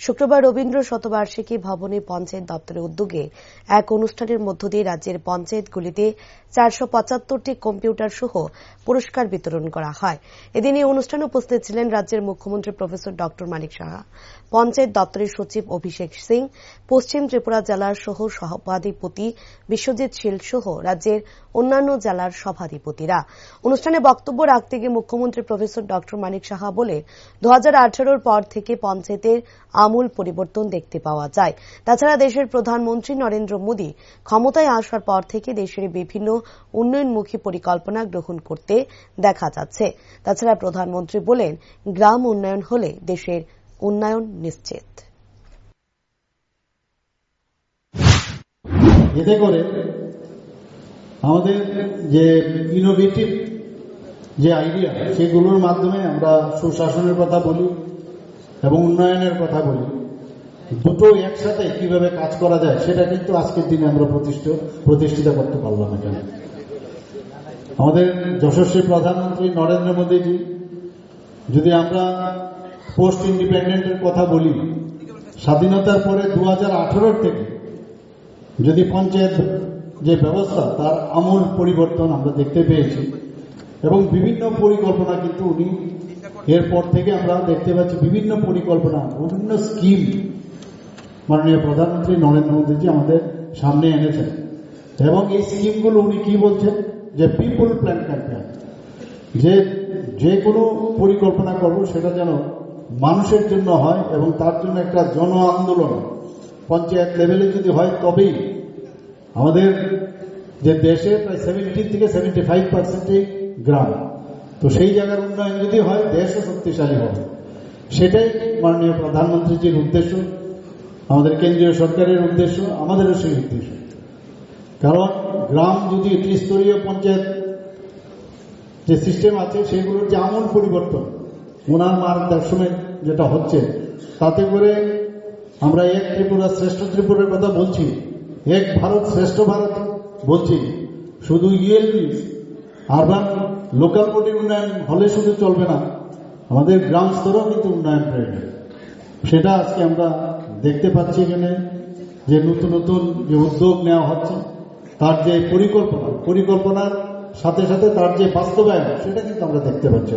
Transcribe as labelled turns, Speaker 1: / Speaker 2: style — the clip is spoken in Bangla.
Speaker 1: শুক্রবার রবীন্দ্র শতবার্ষিকী ভবনে পঞ্চায়েত দপ্তরের উদ্যোগে এক অনুষ্ঠানের মধ্য দিয়ে রাজ্যের পঞ্চায়েতগুলিতে ৪৭৫টি কম্পিউটার সহ পুরস্কার বিতরণ করা হয়। এদিন এই অনুষ্ঠানে উপস্থিত ছিলেন রাজ্যের মুখ্যমন্ত্রী প্রফেসর ডক্টর মানিক সাহা, পঞ্চায়েত দপ্তরের সচিব অভিষেক সিং, পশ্চিম ত্রিপুরা জেলার সহ সভাধিপতি বিশ্বজিৎ শীল সহ রাজ্যের অন্যান্য জেলার সভাধিপতিরা। অনুষ্ঠানে বক্তব্য রাখতে গিয়ে মুখ্যমন্ত্রী প্রফেসর ডক্টর মানিক সাহা বলেন, ২০১৮ পর থেকে পঞ্চায়েতের আমূল পরিবর্তন দেখতে পাওয়া যায়। তাছাড়া দেশের প্রধানমন্ত্রী নরেন্দ্র মোদী ক্ষমতায় আসার পর থেকে দেশের বিভিন্ন উন্নয়নমুখী পরিকল্পনা গ্রহণ করতে দেখা যাচ্ছে। তাছাড়া প্রধানমন্ত্রী বলেন, গ্রাম উন্নয়ন হলে দেশের উন্নয়ন নিশ্চিত।
Speaker 2: এতে করে আমাদের যে ইনোভেটিভ যে আইডিয়া, সেগুলোর মাধ্যমে আমরা সুশাসনের কথা বলি এবং উন্নয়নের কথা বলি। দুটো একসাথে কিভাবে কাজ করা যায় সেটা কিন্তু আজকের দিনে আমরা প্রতিষ্ঠিত করতে পারলাম। এখানে আমাদের যশস্বী প্রধানমন্ত্রী নরেন্দ্র মোদীজি, যদি আমরা পোস্ট ইন্ডিপেন্ডেন্টের কথা বলি, স্বাধীনতার পরে ২০১৮ থেকে যদি পঞ্চায়েত যে ব্যবস্থা, তার আমূল পরিবর্তন আমরা দেখতে পেয়েছি এবং বিভিন্ন পরিকল্পনা কিন্তু উনি এরপর থেকে আমরা দেখতে পাচ্ছি, বিভিন্ন পরিকল্পনা, বিভিন্ন স্কিম মাননীয় প্রধানমন্ত্রী নরেন্দ্র মোদীজি আমাদের সামনে এনেছেন। এবং এই স্কিমগুলো উনি কি বলছেন, যে পিপুল প্ল্যান ক্যাম্পেইন, যে কোনো পরিকল্পনা করব সেটা যেন মানুষের জন্য হয় এবং তার জন্য একটা জন আন্দোলন পঞ্চায়েত লেভেলে যদি হয়, তবেই আমাদের যে দেশে প্রায় 70 থেকে 75% গ্রাম, তো সেই জায়গার উন্নয়ন যদি হয়, দেশও শক্তিশালী হবে। সেটাই মাননীয় প্রধানমন্ত্রীজির উদ্দেশ্য, আমাদের কেন্দ্রীয় সরকারের উদ্দেশ্য, আমাদেরও সেই উদ্দেশ্য। কারণ গ্রাম যদি ত্রিস্তরীয় পঞ্চায়েত যে সিস্টেম আছে, সেগুলোর যে আমূল পরিবর্তন ওনার মার্গদর্শনে যেটা হচ্ছে, তাতে করে আমরা এক ত্রিপুরা শ্রেষ্ঠ ত্রিপুরার কথা বলছি, এক ভারত শ্রেষ্ঠ ভারত বলছি। শুধু ইএলবি আরবান লোকাল বডির উন্নয়ন হলে শুধু চলবে না, আমাদের গ্রাম স্তরেও কিন্তু উন্নয়ন প্রয়োজন। সেটা আজকে আমরা দেখতে পাচ্ছি এখানে, যে নতুন নতুন যে উদ্যোগ নেওয়া হচ্ছে, তার যে পরিকল্পনার সাথে সাথে তার যে বাস্তবায়ন, সেটা কিন্তু আমরা দেখতে পাচ্ছি।